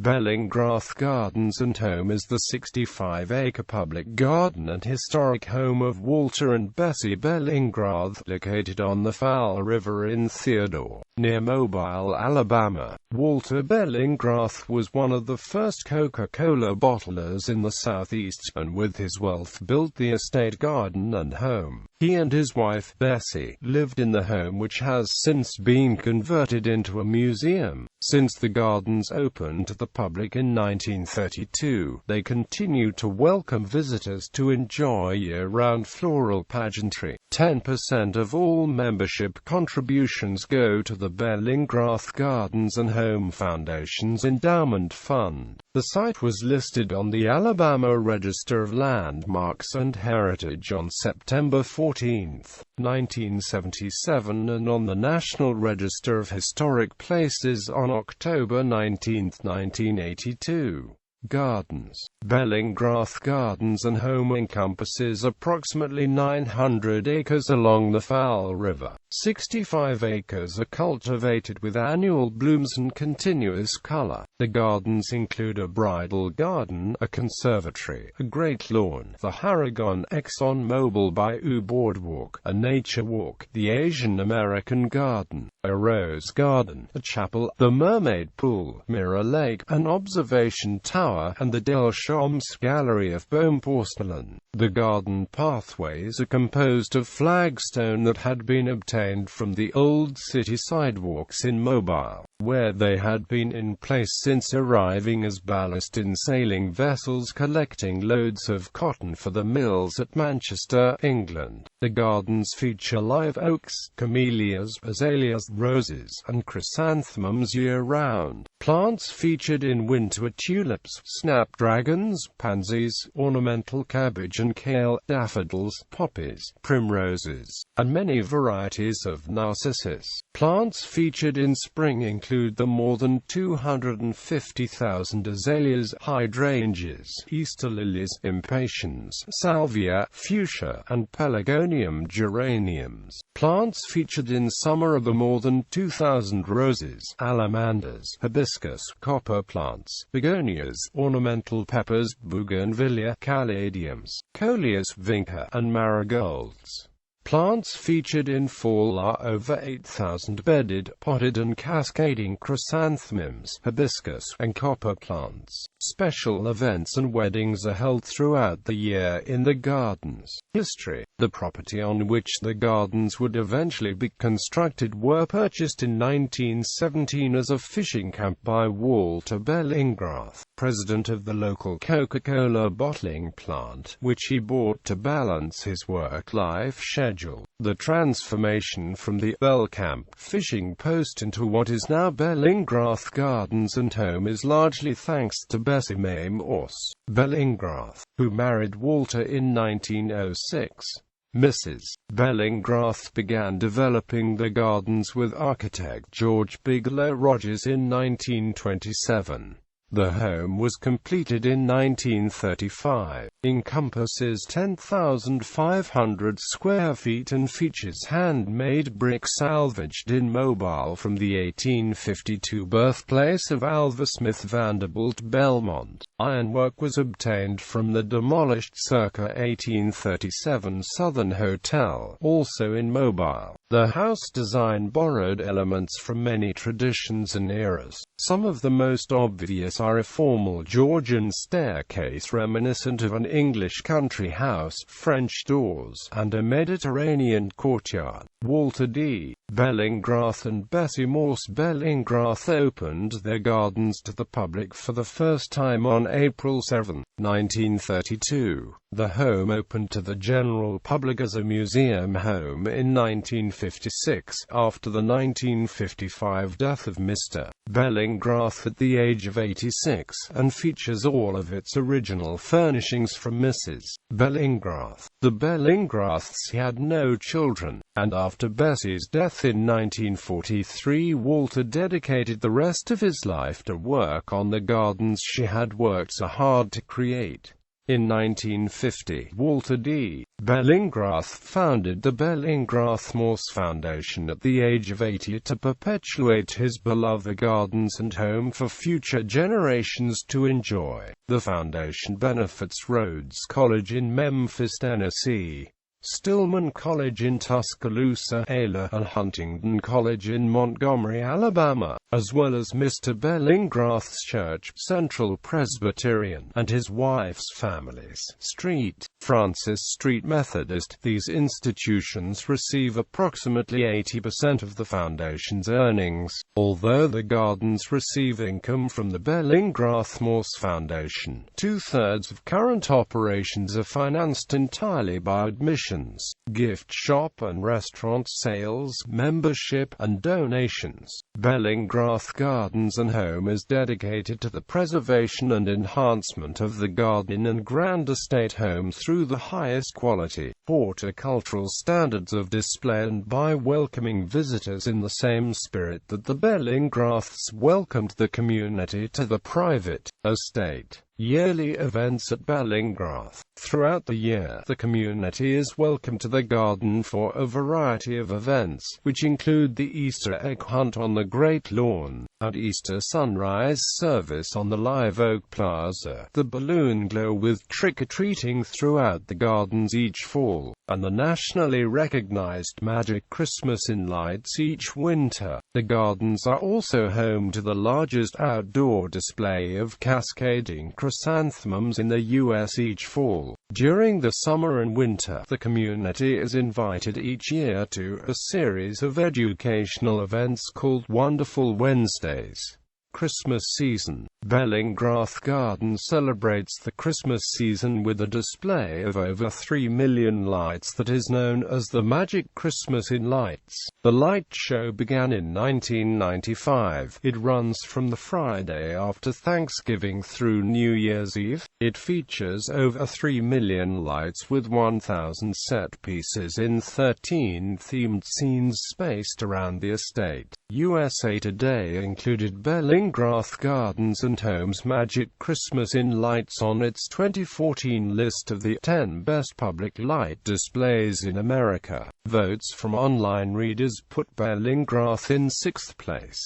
Bellingrath Gardens and Home is the 65-acre public garden and historic home of Walter and Bessie Bellingrath, located on the Fowl River in Theodore, near Mobile, Alabama. Walter Bellingrath was one of the first Coca-Cola bottlers in the Southeast, and with his wealth built the estate garden and home. He and his wife, Bessie, lived in the home, which has since been converted into a museum. Since the gardens opened to the public in 1932, they continue to welcome visitors to enjoy year-round floral pageantry. 10% of all membership contributions go to the Bellingrath Gardens and Home Foundation's endowment fund. The site was listed on the Alabama Register of Landmarks and Heritage on September 14, 1977, and on the National Register of Historic Places on October 19, 1982. Gardens. Bellingrath Gardens and Home encompasses approximately 900 acres along the Fowl River. 65 acres are cultivated with annual blooms and continuous color. The gardens include a bridal garden, a conservatory, a great lawn, the Harrigan ExxonMobil Bayou Boardwalk, a nature walk, the Asian American Garden, a rose garden, a chapel, the Mermaid Pool, Mirror Lake, an observation tower, and the Delchamps Gallery of Bone Porcelain. The garden pathways are composed of flagstone that had been obtained from the old city sidewalks in Mobile, where they had been in place since arriving as ballast in sailing vessels collecting loads of cotton for the mills at Manchester, England. The gardens feature live oaks, camellias, azaleas, roses, and chrysanthemums year-round. Plants featured in winter are tulips, snapdragons, pansies, ornamental cabbage and kale, daffodils, poppies, primroses, and many varieties of narcissus. Plants featured in spring include the more than 250,000 azaleas, hydrangeas, Easter lilies, impatiens, salvia, fuchsia, and pelargonium geraniums. Plants featured in summer are the more than 2,000 roses, alamanders, hibiscus, copper plants, begonias, ornamental peppers, bougainvillea, caladiums, coleus, vinca, and marigolds. Plants featured in fall are over 8,000 bedded, potted and cascading chrysanthemums, hibiscus, and copper plants. Special events and weddings are held throughout the year in the gardens. History. The property on which the gardens would eventually be constructed were purchased in 1917 as a fishing camp by Walter Bellingrath, president of the local Coca-Cola bottling plant, which he bought to balance his work-life schedule. The transformation from the Bell Camp fishing post into what is now Bellingrath Gardens and Home is largely thanks to Bessie Bellingrath, who married Walter in 1906. Mrs. Bellingrath began developing the gardens with architect George Bigelow Rogers in 1927. The home was completed in 1935, encompasses 10,500 square feet and features handmade brick salvaged in Mobile from the 1852 birthplace of Alva Smith Vanderbilt Belmont. Ironwork was obtained from the demolished circa 1837 Southern Hotel, also in Mobile. The house design borrowed elements from many traditions and eras. Some of the most obvious are a formal Georgian staircase reminiscent of an English country house, French doors, and a Mediterranean courtyard. Walter D. Bellingrath and Bessie Bellingrath opened their gardens to the public for the first time on April 7, 1932. The home opened to the general public as a museum home in 1956, after the 1955 death of Mr. Bellingrath at the age of 86, and features all of its original furnishings from Mrs. Bellingrath. The Bellingraths had no children, and after Bessie's death in 1943, Walter dedicated the rest of his life to work on the gardens she had worked so hard to create. In 1950, Walter D. Bellingrath founded the Bellingrath Morse Foundation at the age of 80 to perpetuate his beloved gardens and home for future generations to enjoy. The foundation benefits Rhodes College in Memphis, Tennessee, Stillman College in Tuscaloosa, Ayla, and Huntington College in Montgomery, Alabama, as well as Mr. Bellingrath's church, Central Presbyterian, and his wife's family's St. Francis Street Methodist. These institutions receive approximately 80% of the foundation's earnings, although the gardens receive income from the Bellingrath Morse Foundation. Two-thirds of current operations are financed entirely by admission, gift shop and restaurant sales, membership, and donations. Bellingrath Gardens and Home is dedicated to the preservation and enhancement of the garden and grand estate home through the highest quality horticultural standards of display and by welcoming visitors in the same spirit that the Bellingraths welcomed the community to the private estate. Yearly events at Bellingrath. Throughout the year, the community is welcome to the garden for a variety of events, which include the Easter egg hunt on the Great Lawn, and Easter sunrise service on the Live Oak Plaza, the balloon glow with trick-or-treating throughout the gardens each fall, and the nationally recognized Magic Christmas in Lights each winter. The gardens are also home to the largest outdoor display of cascading chrysanthemums in the U.S. each fall. During the summer and winter, the community is invited each year to a series of educational events called Wonderful Wednesdays. Christmas season. Bellingrath Garden celebrates the Christmas season with a display of over 3 million lights that is known as the Magic Christmas in Lights. The light show began in 1995. It runs from the Friday after Thanksgiving through New Year's Eve. It features over 3 million lights with 1,000 set pieces in 13 themed scenes spaced around the estate. USA Today included Bellingrath Gardens and Home's Magic Christmas in Lights on its 2014 list of the 10 best public light displays in America. Votes from online readers put Bellingrath in 6th place.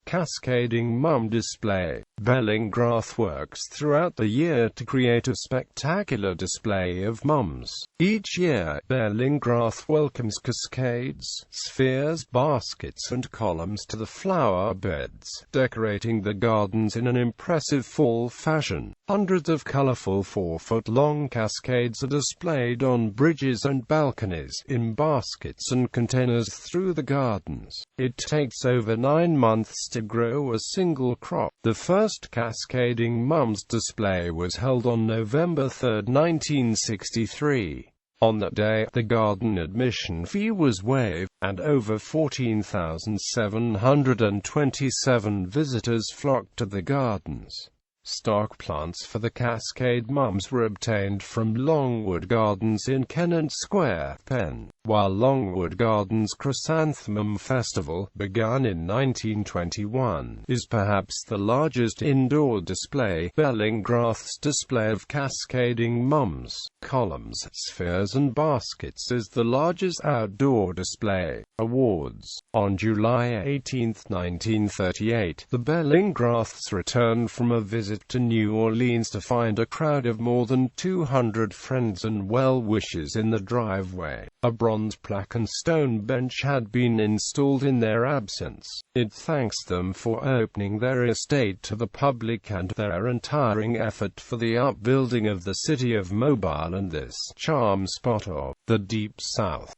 Cascading Mum Display. Bellingrath works throughout the year to create a spectacular display of mums. Each year, Bellingrath welcomes cascades, spheres, baskets and columns to the flower beds, decorating the gardens in an impressive fall fashion. Hundreds of colorful 4-foot-long cascades are displayed on bridges and balconies, in baskets and containers through the gardens. It takes over 9 months to grow a single crop. The first Cascading Mums display was held on November 3, 1963. On that day, the garden admission fee was waived, and over 14,727 visitors flocked to the gardens. Stock plants for the Cascade Mums were obtained from Longwood Gardens in Kennett Square, Penn, while Longwood Gardens' Chrysanthemum Festival, begun in 1921, is perhaps the largest indoor display. Bellingrath's display of cascading mums, columns, spheres and baskets is the largest outdoor display. Awards. On July 18, 1938, the Bellingraths returned from a visit to New Orleans to find a crowd of more than 200 friends and well-wishers in the driveway. A bronze plaque and stone bench had been installed in their absence. It thanks them for opening their estate to the public and their untiring effort for the upbuilding of the city of Mobile and this charm spot of the Deep South.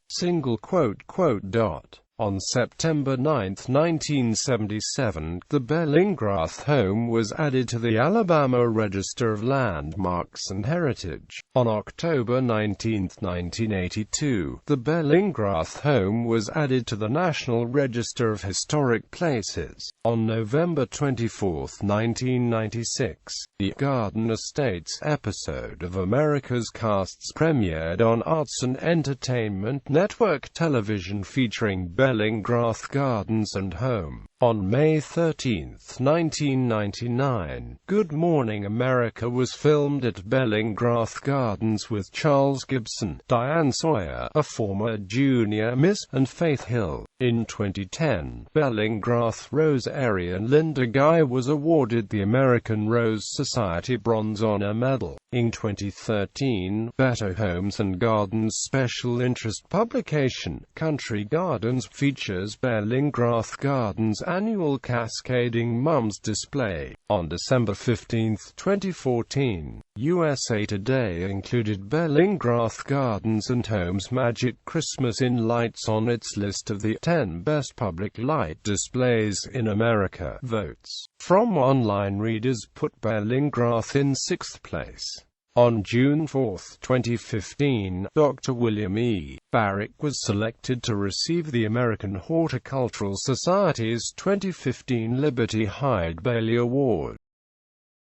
On September 9, 1977, the Bellingrath home was added to the Alabama Register of Landmarks and Heritage. On October 19, 1982, the Bellingrath home was added to the National Register of Historic Places. On November 24, 1996, the Garden Estates episode of America's Casts premiered on Arts and Entertainment Network television featuring Bellingrath Gardens and Home. On May 13, 1999, Good Morning America was filmed at Bellingrath Gardens with Charles Gibson, Diane Sawyer, a former junior Miss, and Faith Hill. In 2010, Bellingrath Rose Area Linda Guy was awarded the American Rose Society Bronze Honor Medal. In 2013, Better Homes and Gardens special interest publication, Country Gardens, features Bellingrath Gardens' annual Cascading Mums display. On December 15, 2014, USA Today included Bellingrath Gardens and Home's Magic Christmas in Lights on its list of the 10 best public light displays in America. Votes from online readers put Bellingrath in 6th place. On June 4, 2015, Dr. William E. Barrick was selected to receive the American Horticultural Society's 2015 Liberty Hyde Bailey Award.